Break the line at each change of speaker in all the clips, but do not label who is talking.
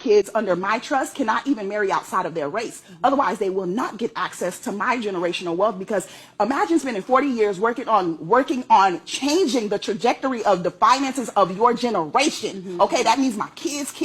kids under my trust cannot even marry outside of their race. Otherwise, they will not get access to my generational wealth, because imagine spending 40 years working on changing the trajectory of the finances of your generation. Okay, that means my kids,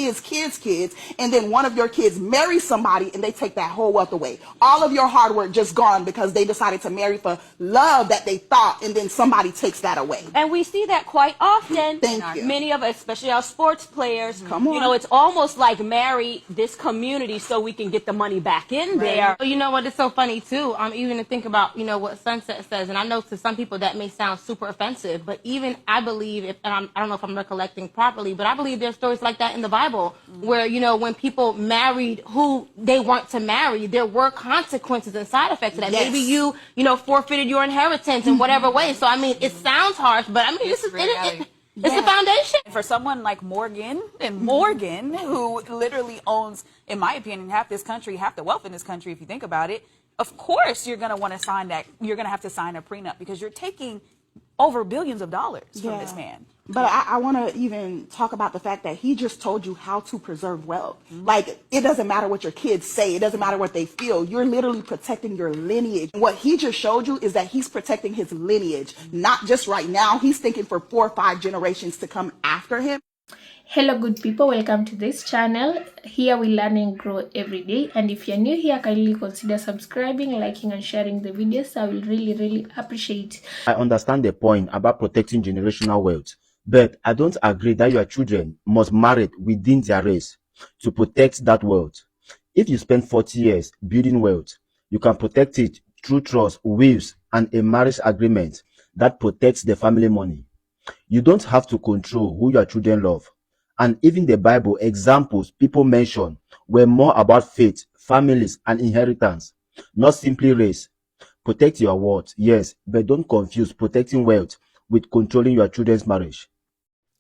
and then one of your kids marries somebody and they take that whole wealth away. All of your hard work just gone because they decided to marry for love that they thought, and then somebody takes that away.
And we see that quite often.
Thank you.
Many of us, especially our sports players,
Come on.
you know, it's almost like marry this community so we can get the money back in there.
You know what, it's so funny too, even to think about, you know, what Sunset says, and I know to some people that may sound super offensive, but even I believe, I don't know if I'm recollecting properly, but I believe there's stories like that in the Bible where, you know, when people married who they weren't to marry, there were consequences and side effects to that.
Yes.
Maybe you know, forfeited your inheritance in whatever way. So, I mean, it sounds harsh, but I mean, this is it's the foundation.
For someone like Morgan, who literally owns, in my opinion, half this country, half the wealth in this country, if you think about it, of course you're going to want to sign that. You're going to have to sign a prenup because you're taking over billions of dollars from this man.
But I want to even talk about the fact that he just told you how to preserve wealth. Like, it doesn't matter what your kids say. It doesn't matter what they feel. You're literally protecting your lineage. What he just showed you is that he's protecting his lineage, not just right now. He's thinking for 4 or 5 generations to come after him.
Hello good people, welcome to this channel. Here we learn and grow every day, and if you're new here, kindly consider subscribing, liking and sharing the videos. I will really appreciate.
I understand the point about protecting generational wealth, but I don't agree that your children must marry within their race to protect that wealth. If you spend 40 years building wealth, you can protect it through trust, wills, and a marriage agreement that protects the family money. You don't have to control who your children love. And even the Bible examples people mention were more about faith, families, and inheritance, not simply race. Protect your wealth, yes, but don't confuse protecting wealth with controlling your children's marriage.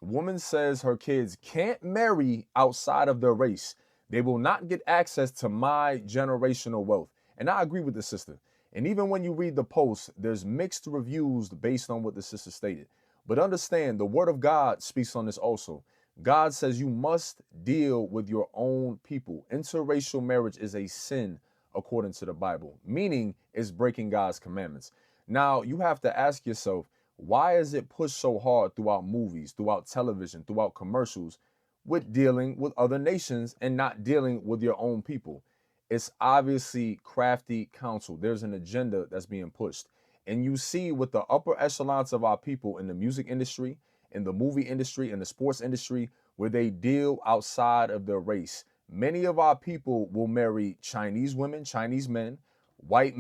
The woman says her kids can't marry outside of their race. They will not get access to my generational wealth. And I agree with the sister. And even when you read the post, there's mixed reviews based on what the sister stated. But understand, the word of God speaks on this also. God says you must deal with your own people. Interracial marriage is a sin according to the Bible, meaning it's breaking God's commandments. Now, you have to ask yourself, why is it pushed so hard throughout movies, throughout television, throughout commercials, with dealing with other nations and not dealing with your own people? It's obviously crafty counsel. There's an agenda that's being pushed. And you see with the upper echelons of our people in the music industry, in the movie industry, in the sports industry, where they deal outside of their race. Many of our people will marry Chinese women, Chinese men, white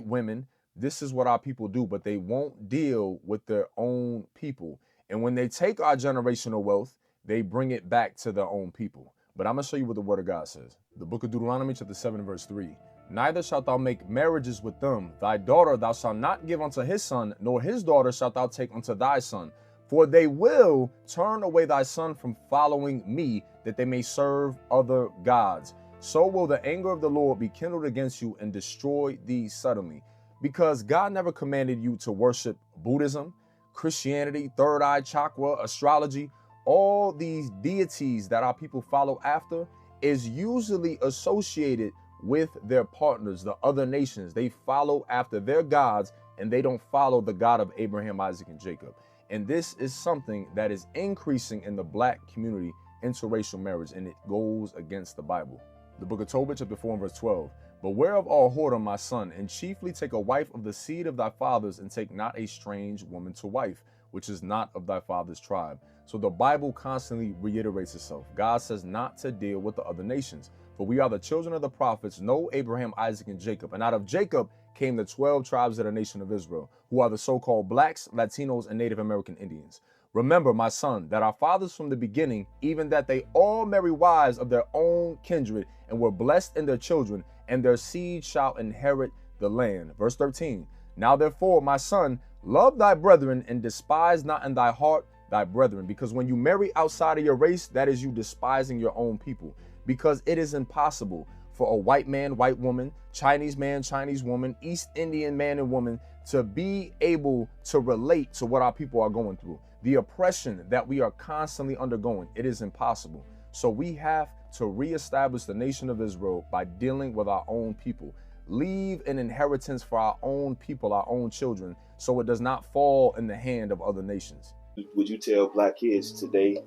women. This is what our people do, but they won't deal with their own people. And when they take our generational wealth, they bring it back to their own people. But I'm going to show you what the word of God says. The book of Deuteronomy chapter 7 verse 3. Neither shalt thou make marriages with them. Thy daughter thou shalt not give unto his son, nor his daughter shalt thou take unto thy son. For they will turn away thy son from following me, that they may serve other gods. So will the anger of the Lord be kindled against you and destroy thee suddenly. Because God never commanded you to worship Buddhism, Christianity, third eye chakra, astrology. All these deities that our people follow after is usually associated with their partners, the other nations. They follow after their gods, and they don't follow the God of Abraham, Isaac, and Jacob. And this is something that is increasing in the black community, interracial marriage, and it goes against the Bible. The book of Tobit, chapter 4 and verse 12. Beware of all whoredom, my son, and chiefly take a wife of the seed of thy fathers, and take not a strange woman to wife, which is not of thy father's tribe. So the Bible constantly reiterates itself. God says not to deal with the other nations. For we are the children of the prophets, know Abraham, Isaac, and Jacob. And out of Jacob came the 12 tribes of the nation of Israel, who are the so-called blacks, Latinos, and Native American Indians. Remember, my son, that our fathers from the beginning, even that they all marry wives of their own kindred, and were blessed in their children, and their seed shall inherit the land. Verse 13. Now therefore, my son, love thy brethren, and despise not in thy heart thy brethren. Because when you marry outside of your race, that is you despising your own people. Because it is impossible for a white man, white woman, Chinese man, Chinese woman, East Indian man and woman to be able to relate to what our people are going through. The oppression that we are constantly undergoing, it is impossible. So we have to reestablish the nation of Israel by dealing with our own people. Leave an inheritance for our own people, our own children, so it does not fall in the hand of other nations.
Would you tell black kids today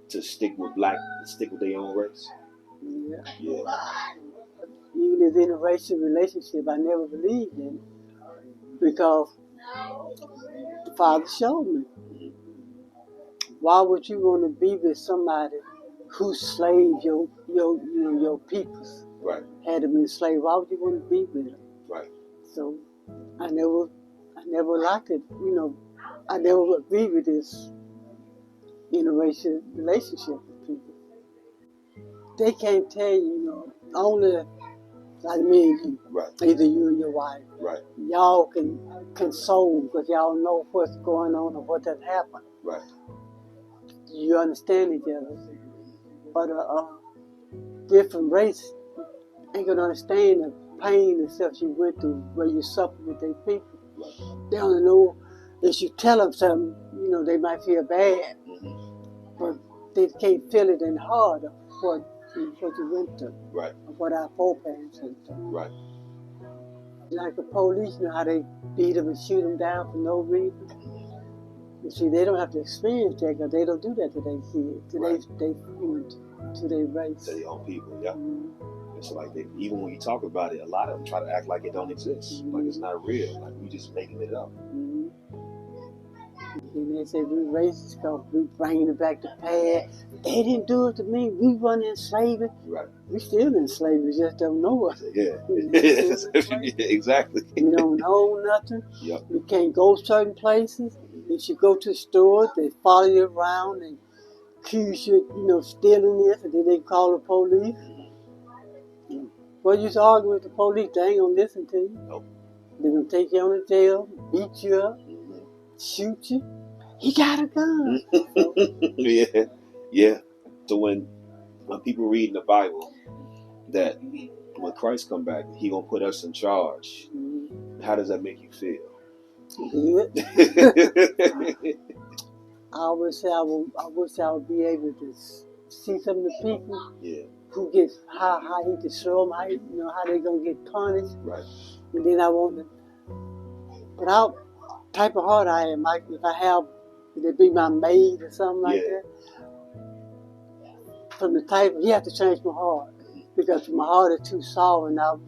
to stick with their own race? Yeah.
Even as interracial relationship, I never believed in it because the Father showed me. Why would you want to be with somebody who slaved your peoples?
Right.
Had them enslaved. Why would you want to be with them?
Right.
So I never liked it. I never agreed with this interracial relationship with people. They can't tell you, only like me and you.
Right.
Either you or your wife.
Right.
Y'all can console because y'all know what's going on or what has happened.
Right.
You understand each other. But a different race ain't gonna understand the pain and stuff you went through where you suffered with their people.
Right.
They don't know if you tell them something, they might feel bad. But they can't feel it in the heart of what you went through.
Right.
Of what our foreparents went through.
Right.
Like the police, how they beat them and shoot them down for no reason. You see, they don't have to experience that because they don't do that to their kids, to their race.
To their own people, yeah. It's like even when you talk about it, a lot of them try to act like it don't exist, like it's not real, like we just making it up.
And they say we racist because we bringing it back to past. They didn't do it to me. We weren't in slavery.
Right.
We still in slavery, just don't know us.
Yeah. Exactly.
We don't own nothing.
Yep.
We can't go certain places. If you go to the store, they follow you around and accuse you, stealing this, and then they call the police. Well, you argue with the police, they ain't gonna listen to you.
Nope.
They're gonna take you on the jail, beat you up, shoot you. He got a gun.
Yeah. Yeah. So when people read in the Bible that when Christ come back, he gonna put us in charge, how does that make you feel?
Good. I wish I would be able to see some of the people who get how he destroy them, how they gonna get punished.
Right.
And then I want to, but how type of heart I am, like if I have, would it be my maid or something like that? From the type, he have to change my heart because my heart is too soft, and I'll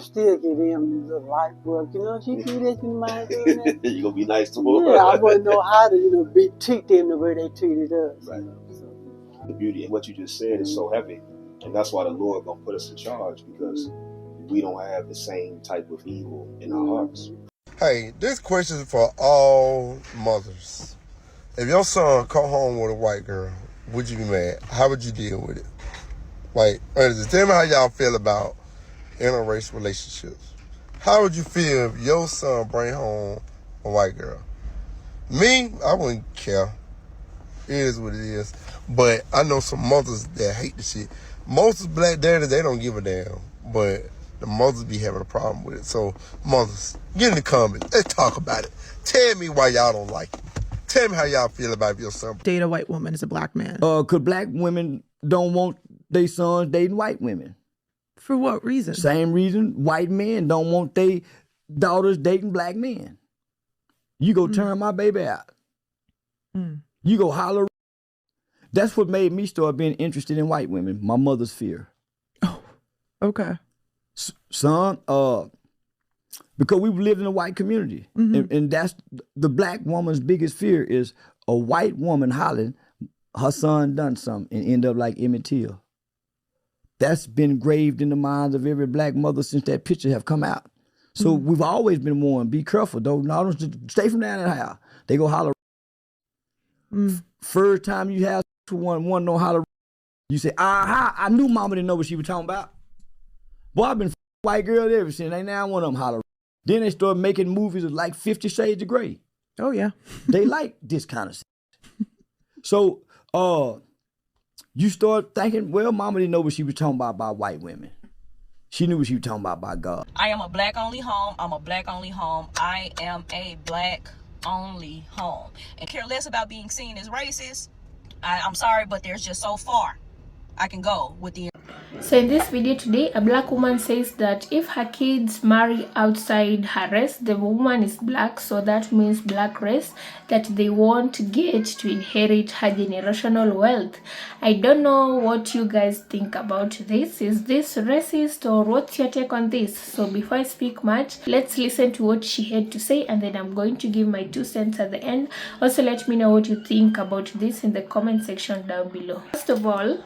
still get in the life work. She do this, you mind doing that?
You gonna be nice to her?
Yeah, I wouldn't know how to, treat them the way they treated us.
Right. The beauty and what you just said is so heavy, and that's why the Lord gonna put us in charge because we don't have the same type of evil in our hearts.
Hey, this question is for all mothers. If your son come home with a white girl, would you be mad? How would you deal with it? Like, tell me how y'all feel about interracial relationships. How would you feel if your son bring home a white girl? Me, I wouldn't care. It is what it is. But I know some mothers that hate the shit. Most black daddies, they don't give a damn. But the mothers be having a problem with it. So, mothers, get in the comments. Let's talk about it. Tell me why y'all don't like it. Tell me how y'all feel about your son.
Date a white woman as a black man.
Could black women don't want their sons dating white women?
For what reason?
Same reason white men don't want their daughters dating black men. You go turn my baby out. You go holler. That's what made me start being interested in white women. My mother's fear.
Oh, okay.
Son, because we lived in a white community. And that's the black woman's biggest fear is a white woman hollering her son done something and end up like Emmett Till. That's been engraved in the minds of every black mother since that picture have come out. So we've always been warned, be careful. Don't stay from down in the house. They go holler. First time you have one don't holler, you say, aha, I knew mama didn't know what she was talking about. Boy, I've been white girls ever since. Ain't now one of them holler. Then they start making movies like 50 Shades of Grey.
Oh, yeah.
They like this kind of stuff. So, you start thinking, well, mama didn't know what she was talking about white women. She knew what she was talking about by God.
I am a black-only home. I'm a black-only home. I am a black-only home. And care less about being seen as racist. I'm sorry, but there's just so far I can go with the.
So in this video today, a black woman says that if her kids marry outside her race, the woman is black, so that means black race, that they won't get to inherit her generational wealth. I don't know what you guys think about this. Is this racist, or what's your take on this? So before I speak much, let's listen to what she had to say, and then I'm going to give my 2 cents at the end. Also, let me know what you think about this in the comment section down below. First of all,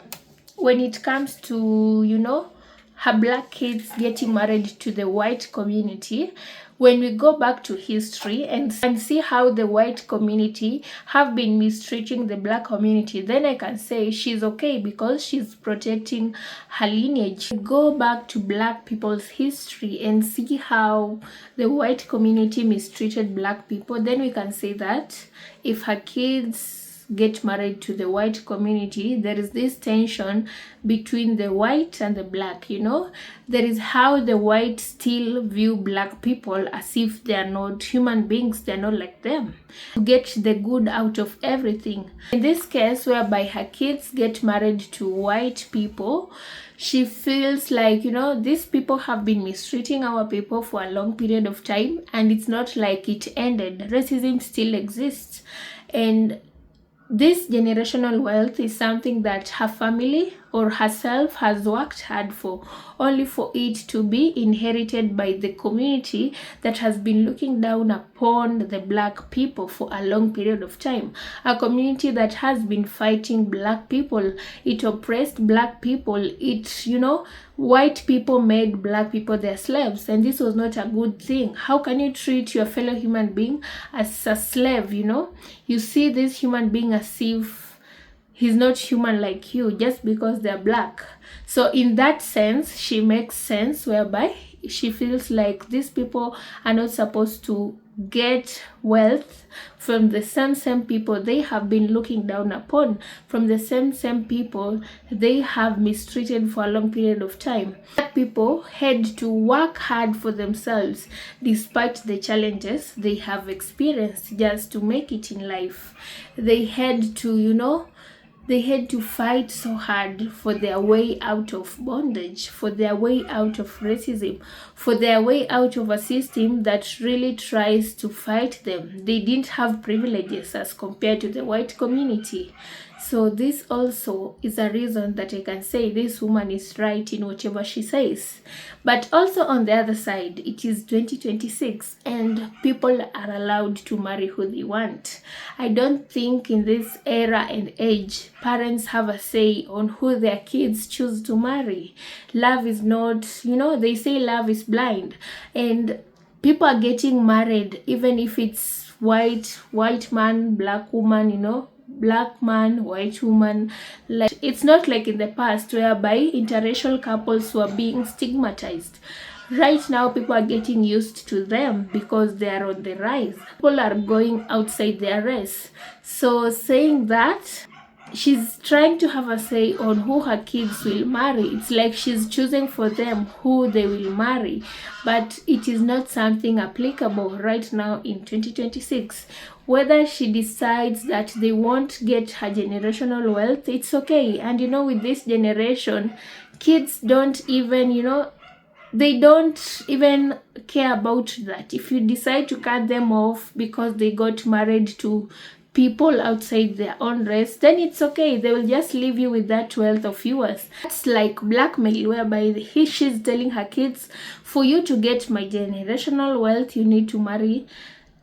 when it comes to, you know, her black kids getting married to the white community, when we go back to history and see how the white community have been mistreating the black community, then I can say she's okay because she's protecting her lineage. Go back to black people's history and see how the white community mistreated black people, then we can say that if her kids get married to the white community, there is this tension between the white and the black, you know. There is how the white still view black people as if they are not human beings, they are not like them, to get the good out of everything. In this case, whereby her kids get married to white people, she feels like, you know, these people have been mistreating our people for a long period of time, and it's not like it ended. Racism still exists, and this generational wealth is something that her family or herself has worked hard for, only for it to be inherited by the community that has been looking down upon the black people for a long period of time. A community that has been fighting black people. It oppressed black people. It, you know, white people made black people their slaves, and this was not a good thing. How can you treat your fellow human being as a slave, you know? You see this human being as if he's not human like you just because they're black. So in that sense, she makes sense, whereby she feels like these people are not supposed to get wealth from the same people they have been looking down upon, from the same people they have mistreated for a long period of time. Black people had to work hard for themselves despite the challenges they have experienced just to make it in life. They had to, you know, they had to fight so hard for their way out of bondage, for their way out of racism, for their way out of a system that really tries to fight them. They didn't have privileges as compared to the white community. So this also is a reason that I can say this woman is right in whatever she says. But also on the other side, it is 2026 and people are allowed to marry who they want. I don't think in this era and age, parents have a say on who their kids choose to marry. Love is not, you know, they say love is blind, and people are getting married even if it's white man, black woman, you know, black man, white woman. Like, it's not like in the past whereby interracial couples were being stigmatized. Right now, people are getting used to them because they are on the rise. People are going outside their race. So saying that she's trying to have a say on who her kids will marry, it's like she's choosing for them who they will marry, but it is not something applicable right now in 2026. Whether she decides that they won't get her generational wealth, it's okay. And you know, with this generation, kids don't even, you know, they don't even care about that. If you decide to cut them off because they got married to people outside their own race, then it's okay. They will just leave you with that wealth of yours. That's like blackmail, whereby she's telling her kids, for you to get my generational wealth, you need to marry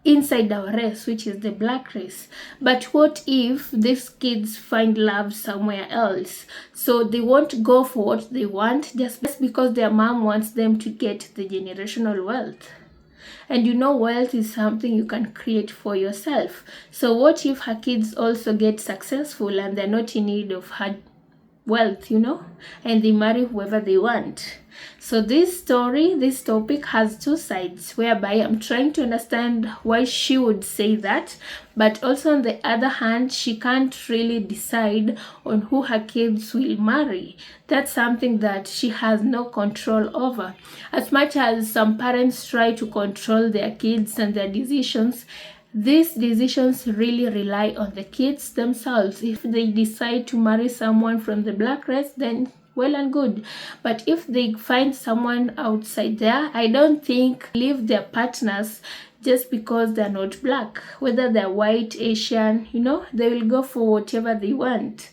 inside our race, which is the black race. But what if these kids find love somewhere else? So they won't go for what they want just because their mom wants them to get the generational wealth. And you know, wealth is something you can create for yourself. So what if her kids also get successful and they're not in need of her wealth, you know, and they marry whoever they want? So this topic has two sides, whereby I'm trying to understand why she would say that, but also on the other hand, she can't really decide on who her kids will marry. That's something that she has no control over. As much as some parents try to control their kids and their decisions, These decisions really rely on the kids themselves. If they decide to marry someone from the black race, then well and good. But if they find someone outside there, I don't think leave their partners just because they're not black. Whether they're white, Asian, they will go for whatever they want.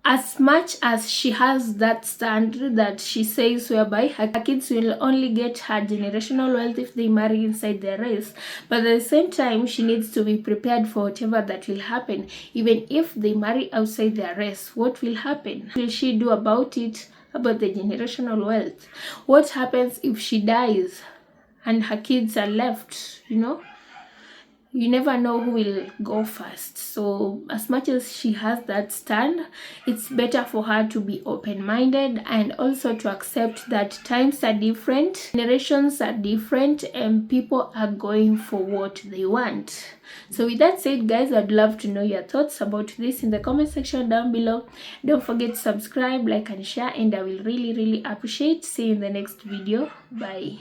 As much as she has that stand that she says whereby her kids will only get her generational wealth if they marry inside their race, but at the same time she needs to be prepared for whatever that will happen. Even if they marry outside their race, what will happen? What will she do about it, about the generational wealth? What happens if she dies and her kids are left? You never know who will go first. So as much as she has that stand, it's better for her to be open-minded and also to accept that times are different, generations are different, and people are going for what they want. So with that said, guys, I'd love to know your thoughts about this in the comment section down below. Don't forget to subscribe, like, and share, and I will really appreciate. See you in the next video. Bye.